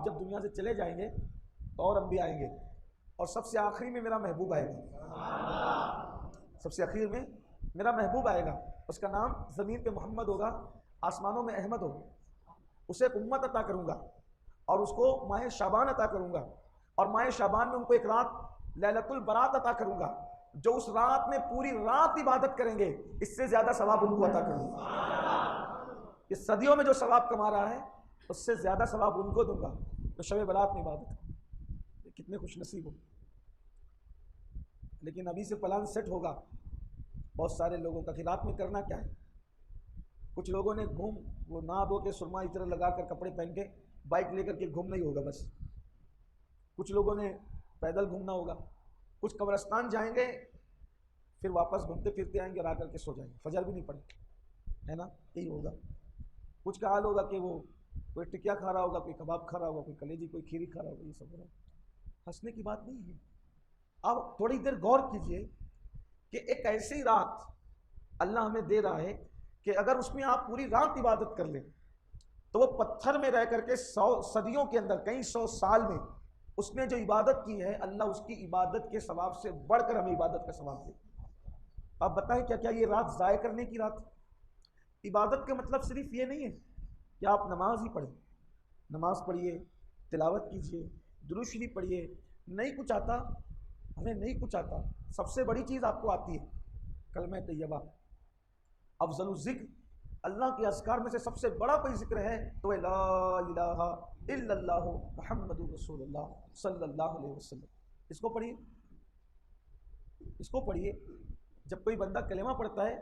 आप जब दुनिया से चले जाएंगे तो और अम्बिया आएंगे, और सबसे आखिरी में मेरा महबूब आएगा। सबसे आखिर में मेरा महबूब आएगा, उसका नाम ज़मीन पे मोहम्मद होगा, आसमानों में अहमद होगा। उसे एक उम्मत अता करूँगा और उसको माह शाबान अता करूँगा, और माह शाबान में उनको एक रात लैलतुल बरात अता करूँगा, जो उस रात में पूरी रात इबादत करेंगे, इससे ज़्यादा सवाब उनको अता करूँगा। इस सदियों में जो सवाब कमा रहा है उससे ज़्यादा सवाब उनको दूंगा तो शब बरात में इबादत करें। कितने खुश नसीब हो। लेकिन अभी से प्लान सेट होगा बहुत सारे लोगों का कि रात में करना क्या है। कुछ लोगों ने वो नहा धो के सुरमा इत्र लगा कर कपड़े पहन के बाइक लेकर के घूमना ही होगा बस। कुछ लोगों ने पैदल घूमना होगा, कुछ कब्रिस्तान जाएंगे फिर वापस घूमते फिरते आएंगे और आकर के सो जाएंगे, फजर भी नहीं पड़े, है ना, यही होगा। कुछ का हाल होगा कि वो कोई टिकिया खा रहा होगा, कोई कबाब खा रहा होगा, कोई कलेजी, कोई खीरी खा रहा होगा। ये सब हो रहा है, हंसने की बात नहीं है। अब थोड़ी देर गौर कीजिए कि एक ऐसी रात अल्लाह हमें दे रहा है कि अगर उसमें आप पूरी रात इबादत कर लें तो वो पत्थर में रह करके 100 सदियों के अंदर, कई 100 साल में उसने जो इबादत की है, अल्लाह उसकी इबादत के सवाब से बढ़कर हमें इबादत का सवाब दे। आप बताएं क्या क्या ये रात ज़ाय करने की रात? इबादत का मतलब सिर्फ ये नहीं है कि आप नमाज ही पढ़ें, नमाज पढ़िए, तिलावत कीजिए, दुरूद शरीफ पढ़िए, नहीं कुछ आता, हमें नहीं कुछ आता, सबसे बड़ी चीज़ आपको आती है कलमा तैयबा, अफजलुल ज़िक्र, अल्लाह के अज़कार में से सबसे बड़ा कोई जिक्र है तो ला इलाहा इल्लल्लाहु मुहम्मदुर रसूलुल्लाह सल्लल्लाहु अलैहि वसल्लम। इसको पढ़िए, इसको पढ़िए। जब कोई बंदा कलेमा पढ़ता है,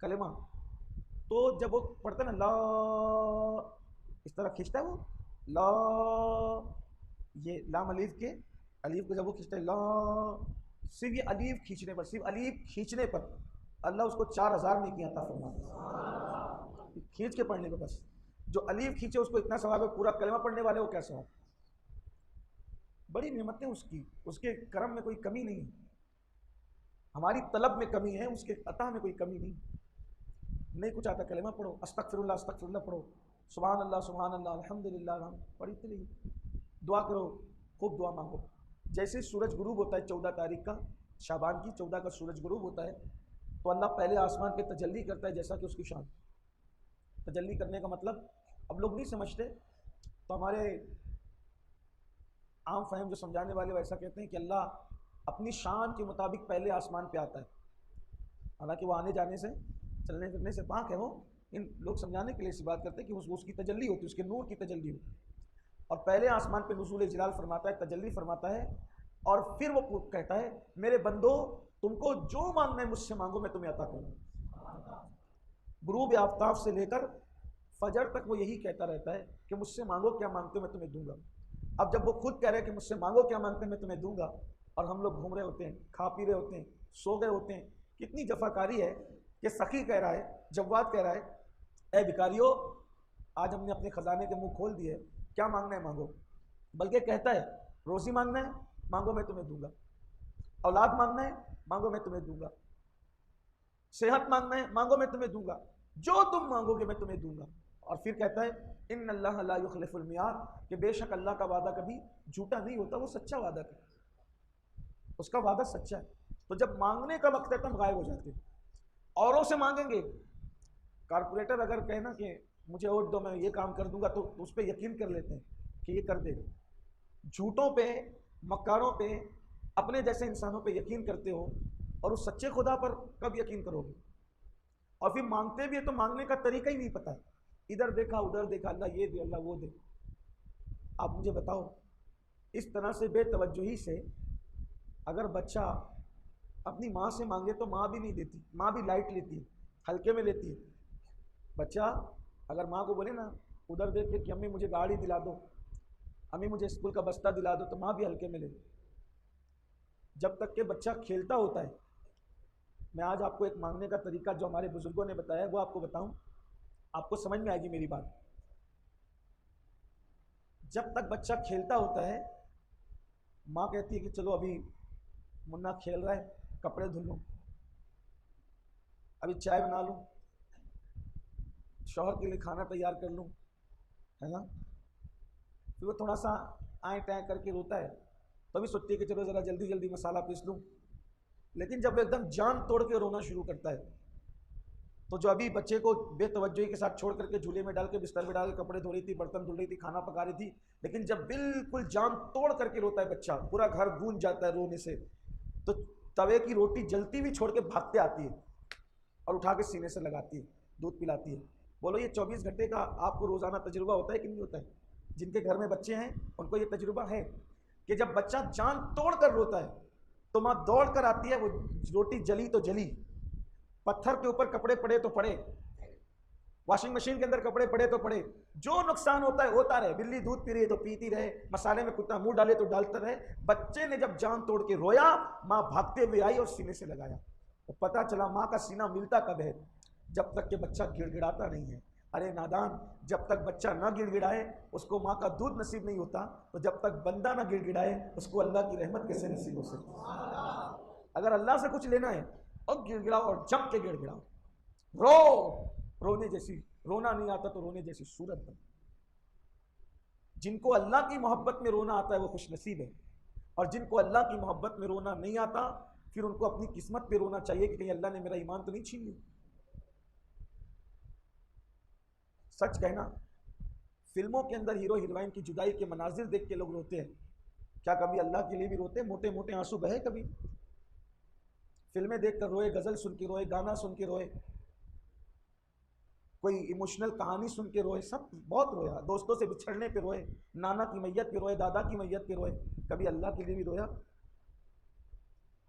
कलेमा, तो जब वो पढ़ता है ना, ला, इस तरह खींचता है वो, ला, ये लाम अलीफ के अलीफ को जब वो खींचता है, ला, सिर्फ ये अलीफ खींचने पर, सिर्फ अलीफ खींचने पर अल्लाह उसको 4000 नेकियां अता फरमाता। खींच के पढ़ने पर बस, जो अलीफ खींचे उसको इतना सवाब है, पूरा कलमा पढ़ने वाले को क्या सवाब। बड़ी नेमतें उसकी, उसके करम में कोई कमी नहीं, हमारी तलब में कमी है, उसके अता में कोई कमी नहीं। नहीं कुछ आता, कलमा पढ़ो, अस्तगफिरुल्लाह अस्तगफिरुल्लाह पढ़ो, सुभान अल्लाह अल्हम्दुलिल्लाह पढ़ते रहिए, दुआ करो, खूब दुआ मांगो। जैसे सूरज गुरूब होता है 14 तारीख का, शाबान की 14 का सूरज गुरूब होता है, तो अल्लाह पहले आसमान पे तजल्ली करता है जैसा कि उसकी शान। तजल्ली करने का मतलब अब लोग नहीं समझते, तो हमारे आम फहम जो समझाने वाले वैसा कहते हैं कि अल्लाह अपनी शान के मुताबिक पहले आसमान पे आता है, हालांकि वो आने जाने से, चलने फिरने से पाक है। वो इन लोग समझाने के लिए इसी बात करते हैं कि उसकी तजल्ली होती है, उसके नूर की तजल्ली होती है, और पहले आसमान पे नुज़ूल जलाल फरमाता है, तजल्ली फरमाता है, और फिर वो कहता है मेरे बंदो तुमको जो मांगना है मुझसे मांगो, मैं तुम्हें अता करूँगा। गुरूब आफ्ताब से लेकर फजर तक वो यही कहता रहता है कि मुझसे मांगो, क्या मांगते हो मैं तुम्हें दूंगा। अब जब वो खुद कह रहे हैं कि मुझसे मांगो क्या मांगते हैं मैं तुम्हें दूंगा, और हम लोग घूम रहे होते हैं, खा पी रहे होते हैं, सो गए होते हैं, कितनी जफाकारी है कि सखी कह रहा है, जव्वाद कह रहा है, ए भिखारियों आज हमने अपने खजाने के मुंह खोल दिए, क्या मांगना है मांगो। बल्कि कहता है रोजी मांगना है मांगो मैं तुम्हें दूंगा, औलाद मांगना है मांगो मैं तुम्हें दूंगा, सेहत मांगना है मांगो मैं तुम्हें दूंगा, जो तुम मांगोगे मैं तुम्हें दूंगा। और फिर कहता है इन्नल्लाह ला युखलिफुल मियाद, कि बेशक अल्लाह का वादा कभी झूठा नहीं होता, वो सच्चा वादा है, उसका वादा सच्चा है। तो जब मांगने का वक्त है तो हम गायब हो जाते हैं, औरों से मांगेंगे। कारपोरेटर अगर कहे ना कि मुझे वोट दो मैं ये काम कर दूंगा, तो उस पर यकीन कर लेते हैं कि ये कर देगा। झूठों पे, मक्कारों पे, अपने जैसे इंसानों पे यकीन करते हो, और उस सच्चे खुदा पर कब यकीन करोगे। और फिर मांगते भी है तो मांगने का तरीका ही नहीं पता है, इधर देखा उधर देखा, अल्लाह ये दे अल्लाह वो दे। आप मुझे बताओ, इस तरह से बेतवज्जोही से अगर बच्चा अपनी माँ से मांगे तो माँ भी नहीं देती, माँ भी लाइट लेती है, हल्के में लेती है। बच्चा अगर माँ को बोले ना उधर देख के कि अम्मी मुझे गाड़ी दिला दो, अम्मी मुझे स्कूल का बस्ता दिला दो, तो माँ भी हल्के में ले। जब तक के बच्चा खेलता होता है, मैं आज आपको एक मांगने का तरीका जो हमारे बुजुर्गों ने बताया वो आपको बताऊं, आपको समझ में आएगी मेरी बात। जब तक बच्चा खेलता होता है, माँ कहती है कि चलो अभी मुन्ना खेल रहा है, कपड़े धुल लूँ, अभी चाय बना लूँ, शौहर के लिए खाना तैयार कर लूँ, है ना। फिर वो थोड़ा सा आए टाए करके रोता है, तो भी सोचती है कि चलो ज़रा जल्दी जल्दी मसाला पीस लूँ। लेकिन जब एकदम जान तोड़ के रोना शुरू करता है, तो जो अभी बच्चे को बेतवज्जोही के साथ छोड़ करके झूले में डाल के बिस्तर में डाल के कपड़े धो रही थी, बर्तन धुल रही थी, खाना पका रही थी, लेकिन जब बिल्कुल जान तोड़ करके रोता है बच्चा, पूरा घर गूंज जाता है रोने से, तो तवे की रोटी जलती हुई छोड़ के भागते आती है और उठा के सीने से लगाती है, दूध पिलाती है। बोलो ये 24 घंटे का आपको रोजाना तजुर्बा होता है कि नहीं होता है? जिनके घर में बच्चे हैं उनको ये तजुर्बा है कि जब बच्चा जान तोड़ कर रोता है तो माँ दौड़ कर आती है, वो रोटी जली तो जली, पत्थर के ऊपर कपड़े पड़े तो पड़े, वॉशिंग मशीन के अंदर कपड़े पड़े तो पड़े, जो नुकसान होता है होता रहे, बिल्ली दूध पी रही है तो पीती रहे, मसाले में कुत्ता मुंह डाले तो डालता रहे। बच्चे ने जब जान तोड़ के रोया, माँ भागते हुए आई और सीने से लगाया। तो पता चला माँ का सीना मिलता कब है? जब तक कि बच्चा गिड़गिड़ाता नहीं है। अरे नादान, जब तक बच्चा ना गिड़गिड़ाए उसको माँ का दूध नसीब नहीं होता, तो जब तक बंदा ना गिड़गिड़ाए उसको अल्लाह की रहमत कैसे नसीब हो सकती? अगर अल्लाह से कुछ लेना है और गिड़गिड़ाओ, और जम के गिड़गिड़ाओ, रो, रोने जैसी, रोना नहीं आता तो रोने जैसी सूरत बन। जिनको अल्लाह की मोहब्बत में रोना आता है वो खुश नसीब है, और जिनको अल्लाह की मोहब्बत में रोना नहीं आता फिर उनको अपनी किस्मत पे रोना चाहिए कि कहीं अल्लाह ने मेरा ईमान तो नहीं छीन लिया। सच कहना, फिल्मों के अंदर हीरो हीरोइन की जुदाई के मनाजिर देख के लोग रोते हैं, क्या कभी अल्लाह के लिए भी रोते? मोटे मोटे आंसू बहे कभी? फिल्में देखकर रोए, गजल सुन के रोए, गाना सुन के रोए, कोई इमोशनल कहानी सुन के रोए, सब बहुत रोया। दोस्तों से बिछड़ने पे रोए, नाना की मैयत पे रोए, दादा की मैयत पे रोए, कभी अल्लाह के लिए भी रोया?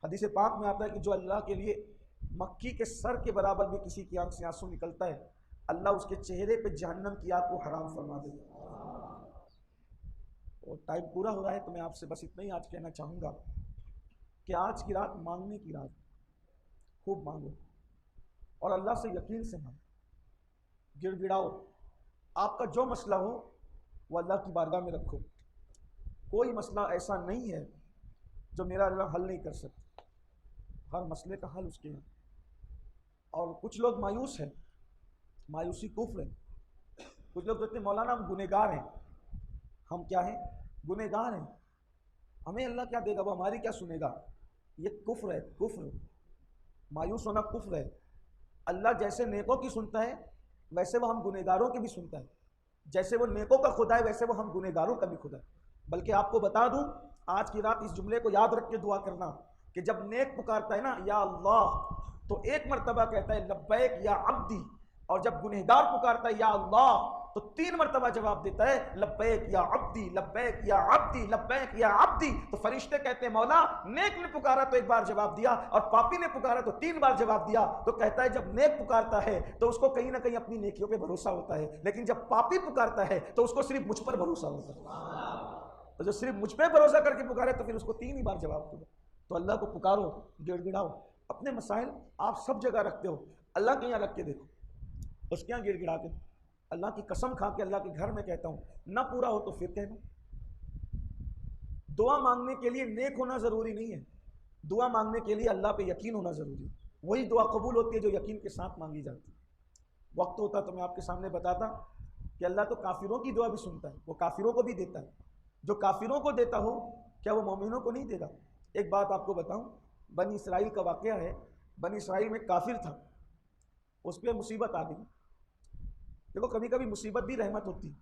हदीस पाक में आता है कि जो अल्लाह के लिए मक्खी के सर के बराबर भी किसी की आंख से आंसू निकलता है, अल्लाह उसके चेहरे पे जहन्नम की आग को हराम फरमा देगा। और टाइम पूरा हो रहा है, तो मैं आपसे बस इतना ही आज कहना चाहूँगा कि आज की रात मांगने की रात, खूब मांगो और अल्लाह से यकीन से मांगो, गिड़गिड़ाओ, आपका जो मसला हो वो अल्लाह की बारगाह में रखो। कोई मसला ऐसा नहीं है जो मेरा अल्लाह हल नहीं कर सकता, हर मसले का हल उसके यहाँ। और कुछ लोग मायूस हैं, मायूसी कुफ्र है। कुछ लोग कहते हैं मौलाना हम गुनहगार हैं। हम क्या हैं? गुनहगार हैं। हमें अल्लाह क्या देगा, वो हमारी क्या सुनेगा? ये कुफ्र है, कुफ्र। मायूस होना कुफ्र है। अल्लाह जैसे नेकों की सुनता है वैसे वो हम गुनहगारों की भी सुनता है। जैसे वो नेकों का खुदा है वैसे वो हम गुनहगारों का भी खुदा है। बल्कि आपको बता दूं, आज की रात इस जुमले को याद रख के दुआ करना कि जब नेक पुकारता है ना या अल्लाह, तो एक मरतबा कहता है लब्बैक या अब्दी, और जब गुनहगार पुकारता है या अल्लाह तो 3 मरतबा जवाब देता है लब्बैक या अब्दी, लब्बैक या अब्दी, लब्बैक या अब्दी। तो फरिश्ते कहते हैं मौला नेक ने पुकारा तो 1 बार जवाब दिया और पापी ने पुकारा तो 3 बार जवाब दिया। तो कहता है जब नेक पुकारता है तो उसको कहीं ना कहीं अपनी नेकियों पे भरोसा होता है, लेकिन जब पापी पुकारता है तो उसको सिर्फ मुझ पर भरोसा होता है। तो जो सिर्फ मुझ पर भरोसा करके पुकारे तो फिर उसको 3 ही बार जवाब दो। तो अल्लाह को पुकारो, गिड़गिड़ाओ। अपने मसाइल आप सब जगह रखते हो, अल्लाह के यहाँ रख के देखो, उसके यहाँ गिड़गिड़ा के। अल्लाह की कसम खा के अल्लाह के घर में कहता हूँ, ना पूरा हो तो फिर कहना। दुआ मांगने के लिए नेक होना ज़रूरी नहीं है, दुआ मांगने के लिए अल्लाह पे यकीन होना ज़रूरी है। वही दुआ कबूल होती है जो यकीन के साथ मांगी जाती है। वक्त होता तो मैं आपके सामने बताता कि अल्लाह तो काफिरों की दुआ भी सुनता है, वो काफिरों को भी देता है। जो काफिरों को देता हो क्या वो मोमिनों को नहीं देगा? एक बात आपको बताऊं, बनी इसराइल का वाक़या है। बनी इसराइल में काफिर था, उस पर मुसीबत आ गई। देखो कभी कभी मुसीबत भी रहमत होती है।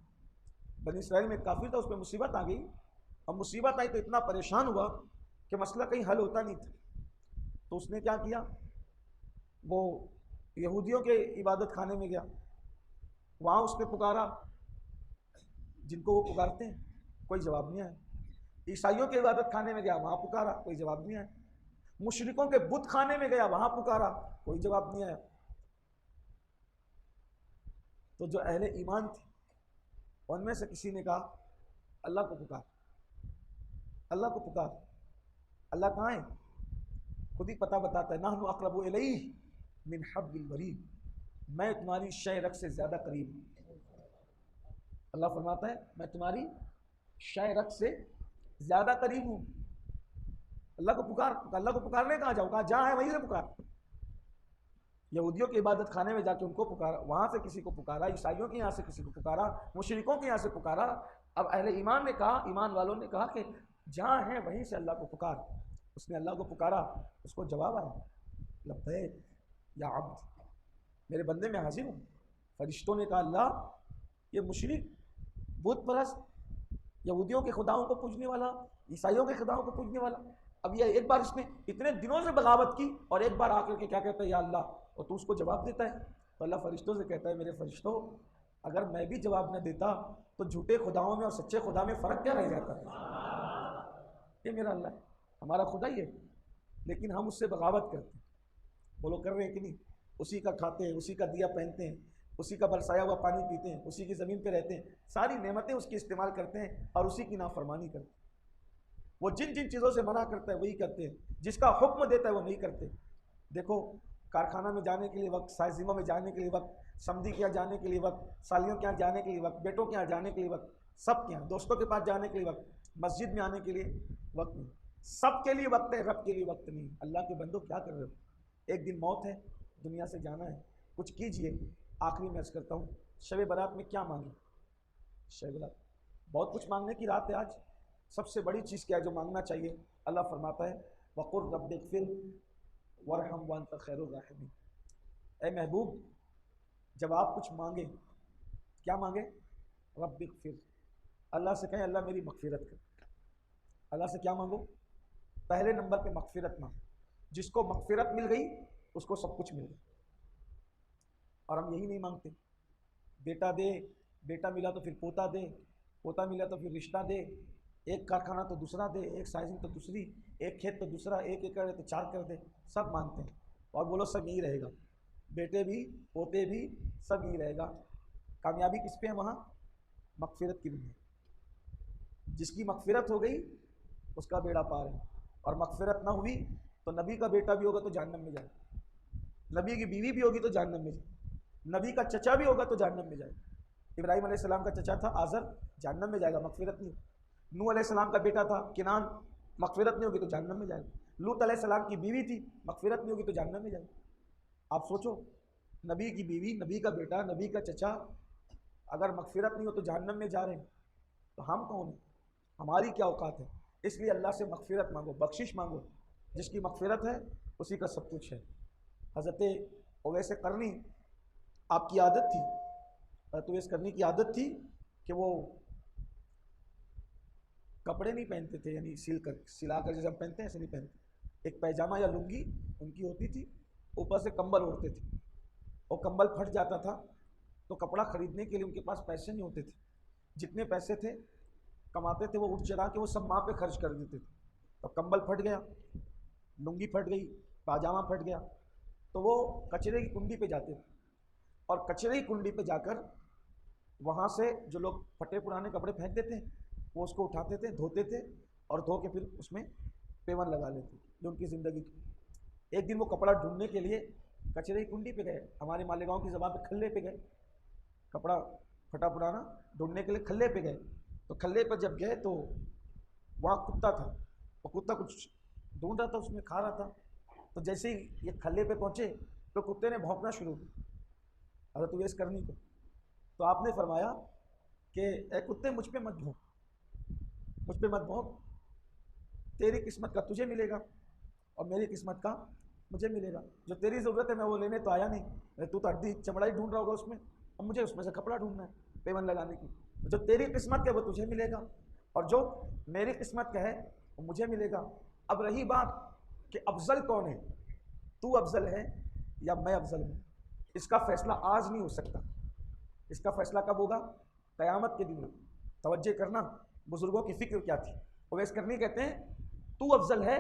बनी इसराइल में काफिर था, उस पर मुसीबत आ गई, और मुसीबत आई तो इतना परेशान हुआ कि मसला कहीं हल होता नहीं था। तो उसने क्या किया, वो यहूदियों के इबादत खाने में गया, वहाँ उसने पुकारा जिनको वो पुकारते हैं, कोई जवाब नहीं आया। ईसाइयों के इबादत खाने में गया, वहाँ पुकारा, कोई जवाब नहीं आया। मुशरिकों के बुत खाने में गया, वहाँ पुकारा, कोई जवाब नहीं आया। तो जो अहले ईमान थे उनमें से किसी ने कहा अल्लाह को पुकार, अल्लाह को पुकार। अल्लाह कहाँ है? खुद ही पता बताता है, नहनु अक़रबु इलैहि मिन हब्बिल वरीद, मैं तुम्हारी शय रग से ज़्यादा करीब हूँ। अल्लाह फरमाता है मैं तुम्हारी शय रग से ज़्यादा करीब हूँ। अल्लाह को पुकार। अल्लाह को पुकारने कहाँ जाओ? कहाँ जहाँ है वहीं से पुकार। यहूदियों की इबादत खाने में जाके उनको पुकारा, वहाँ से किसी को पुकारा, ईसाइयों के यहाँ से किसी को पुकारा, मुशरिकों के यहाँ से पुकारा, अब अहले ईमान ने कहा, ईमान वालों ने कहा कि जहाँ है वहीं से अल्लाह को पुकार। उसने अल्लाह को पुकारा, उसको जवाब आया, लब्बैक या अब्द, मेरे बंदे में हाजिर हूँ। फरिश्तों ने कहा, अल्लाह, ये मुशरिक, बुत परस्त, यहूदियों के खुदाओं को पूजने वाला, ईसाइयों के खुदाओं को पूजने वाला, अब ये एक बार इसने इतने दिनों से बगावत की और एक बार आकर के क्या कहता है, या अल्लाह, और तू उसको जवाब देता है। तो अल्लाह फरिश्तों से कहता है, मेरे फरिश्तों, अगर मैं भी जवाब न देता तो झूठे खुदाओं में और सच्चे खुदा में फ़र्क क्या रह जाता है। ये मेरा अल्लाह है, हमारा खुदा ही है, लेकिन हम उससे बगावत करते हैं। बोलो, कर रहे हैं कि नहीं? उसी का खाते हैं, उसी का दिया पहनते हैं, उसी का बरसाया हुआ पानी पीते हैं, उसी की ज़मीन पे रहते हैं, सारी नेमतें उसकी इस्तेमाल करते हैं और उसी की नाफरमानी करते हैं। वो जिन जिन चीज़ों से मना करता है वही करते हैं, जिसका हुक्म देता है वो नहीं करते। देखो, कारखाना में जाने के लिए वक्त, साइजिमा में जाने के लिए वक्त, समधी के यहाँ जाने के लिए वक्त, सालियों के यहाँ जाने के लिए वक्त, बेटों के यहाँ जाने के लिए वक्त, सब के यहाँ, दोस्तों के पास जाने के लिए वक्त, मस्जिद में आने के लिए वक्त नहीं। सब के लिए वक्त है, रब के लिए वक्त नहीं। अल्लाह के बंदो, क्या कर रहे हो? एक दिन मौत है, दुनिया से जाना है, कुछ कीजिए। आखिरी में अर्ज़ करता हूँ, शब बारात में क्या मांगे? शब बारात बहुत कुछ मांगने की रात है आज। सबसे बड़ी चीज़ क्या है जो मांगना चाहिए? अल्लाह फरमाता है, वक़ुल रब्बिग़फिर वरहम वअंत खैरुर राहिमीन। ऐ महबूब, जब आप कुछ मांगे, क्या मांगे? रब्बिग़फिर, अल्लाह से कहें, अल्लाह मेरी मग़फ़िरत कर। अल्लाह से क्या मांगो? पहले नंबर पे मग़फ़िरत मांगो। जिसको मग़फ़िरत मिल गई उसको सब कुछ मिल गया। और हम यही नहीं मांगते। बेटा दे, बेटा मिला तो फिर पोता दे, पोता मिला तो फिर रिश्ता दे, एक कारखाना तो दूसरा दे, एक साइजिंग तो दूसरी, एक खेत तो दूसरा, एक एकड़ है तो 4 कर दे। सब मांगते हैं और बोलो सब यही रहेगा, बेटे भी पोते भी सब यही रहेगा। कामयाबी किस पे है? वहाँ मग़फ़िरत की नहीं। जिसकी मग़फ़िरत हो गई उसका बेड़ा पार है, और मग़फ़िरत ना हुई तो नबी का बेटा भी होगा तो जहन्नम में जाए, नबी की बीवी भी होगी तो जहन्नम में जाए, नबी का चचा भी होगा तो जहन्नम में जाए। इब्राहीम अलैहिस्सलाम का चचा था आज़र, जहन्नम में जाएगा, मग़फ़िरत नहीं। नूह अलैहिस्सलाम का बेटा था किनान, मग़फ़िरत नहीं होगी तो जहन्नम में जाएगा। लूत अलैहिस्सलाम की बीवी थी, मग़फ़िरत नहीं होगी तो जहन्नम में जाएगी। आप सोचो, नबी की बीवी, नबी का बेटा, नबी का चचा, अगर मग़फ़िरत नहीं हो तो जहन्नम में जा रहे हैं, तो हम कौन हैं? हमारी क्या औकात है? इसलिए अल्लाह से मग़फ़िरत मांगो, बख्शिश मांगो। जिसकी मग़फ़िरत है उसी का सब कुछ है। हज़रत उवैस करनी, आपकी आदत थी, हज़रत उवैस करनी की आदत थी कि वो कपड़े नहीं पहनते थे, यानी सिला कर जैसे हम पहनते हैं ऐसे नहीं पहनते। एक पैजामा या लुंगी उनकी होती थी, ऊपर से कंबल ओढ़ते थे, और कंबल फट जाता था तो कपड़ा ख़रीदने के लिए उनके पास पैसे नहीं होते थे। जितने पैसे थे कमाते थे वो उठ चढ़ा के वो सब माँ पे खर्च कर देते थे। तो कंबल फट गया, लुंगी फट गई, पाजामा फट गया, तो वो कचरे की कुंडी पे जाते थे, और कचरे की कुंडी पे जाकर वहाँ से जो लोग फटे पुराने कपड़े फेंक देते हैं वो उसको उठाते थे, धोते थे, और धो के फिर उसमें पेवन लगा लेते, जो उनकी ज़िंदगी की। एक दिन वो कपड़ा ढूंढने के लिए कचरे की कुंडी पे गए, हमारे मालेगांव की ज़बान पे खल्ले पे गए, कपड़ा फटा पुराना ढूंढने के लिए खल्ले पे गए। तो खल्ले पर जब गए तो वहाँ कुत्ता था, और कुत्ता कुछ ढूंढ रहा था, उसमें खा रहा था। तो जैसे ही ये खल्ले पे पहुँचे तो कुत्ते ने भौंकना शुरू किया हज़रत उवैस करनी को। तो आपने फरमाया कि ए कुत्ते, मुझ पे मत भौंक, मुझ पे मत भौंक, तेरी किस्मत का तुझे मिलेगा और मेरी किस्मत का मुझे मिलेगा। जो तेरी ज़रूरत है मैं वो लेने तो आया नहीं, तू तो हड्डी चमड़ा ही ढूंढ रहा होगा उसमें, और मुझे उसमें से कपड़ा ढूंढना है पेवन लगाने की। जो तेरी किस्मत का है वो तुझे मिलेगा, और जो मेरी किस्मत का है वो मुझे मिलेगा। अब रही बात कि अफजल कौन है, तू अफजल है या मैं अफजल हूँ, इसका फैसला आज नहीं हो सकता। इसका फैसला कब होगा? क़यामत के दिन। तवज्जो करना, बुजुर्गों की फ़िक्र क्या थी। उवैस करनी कहते हैं तू अफजल है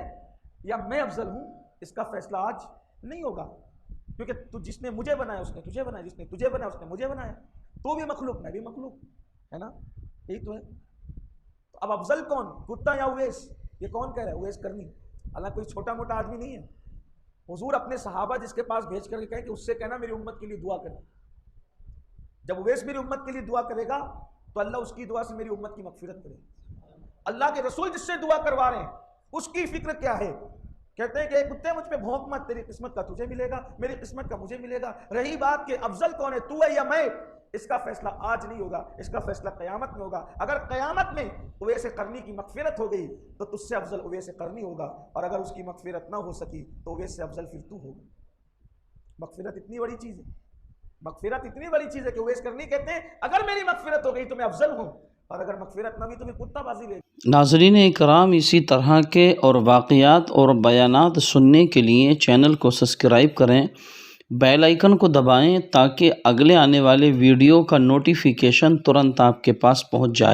या मैं अफजल हूँ, इसका फैसला आज नहीं होगा, क्योंकि तू, जिसने मुझे बनाया उसने तुझे बनाया, जिसने तुझे बनाया उसने मुझे बनाया। तू भी मखलूक, मैं भी मखलूक, है ना? यही तो है। तो अब अफजल कौन, कुत्ता या उवैस? ये कौन कह रहा है? उवैस करनी। हालांकि कोई छोटा मोटा आदमी नहीं है। हुजूर अपने सहाबा जिसके पास भेज करके कहे कि उससे कहना मेरी उम्मत के लिए दुआ करे। जब उवैस मेरी उम्मत के लिए दुआ करेगा तो अल्लाह उसकी दुआ से मेरी उम्मत की मगफिरत करेगा। अल्लाह के रसूल जिससे दुआ करवा रहे हैं उसकी फिक्र क्या है? कहते हैं कि कुत्ते मुझ पे भौंक मत, तेरी किस्मत का तुझे मिलेगा, मेरी किस्मत का मुझे मिलेगा। रही बात कि अफजल कौन है, तू है या मैं, इसका फैसला आज नहीं होगा, इसका फैसला क़यामत में होगा। अगर क़यामत में उवैस करनी की मग़फ़िरत हो गई तो तुझसे अफजल उवैस करनी होगा, और अगर उसकी मग़फ़िरत ना हो सकी तो उवैस से अफजल फिर तू होगा। मग़फ़िरत इतनी बड़ी चीज़ है, मग़फ़िरत इतनी बड़ी चीज़ है कि उवैस करनी कहते हैं अगर मेरी मग़फ़िरत हो गई तो मैं अफजल हूँ, और अगर मग़फ़िरत ना हुई तो मैं कुत्ताबाजी ले। नाज़रीन इकराम, इसी तरह के और वाक़ियात और बयानात सुनने के लिए चैनल को सब्सक्राइब करें, बेल आइकन को दबाएं ताकि अगले आने वाले वीडियो का नोटिफिकेशन तुरंत आपके पास पहुंच जाए।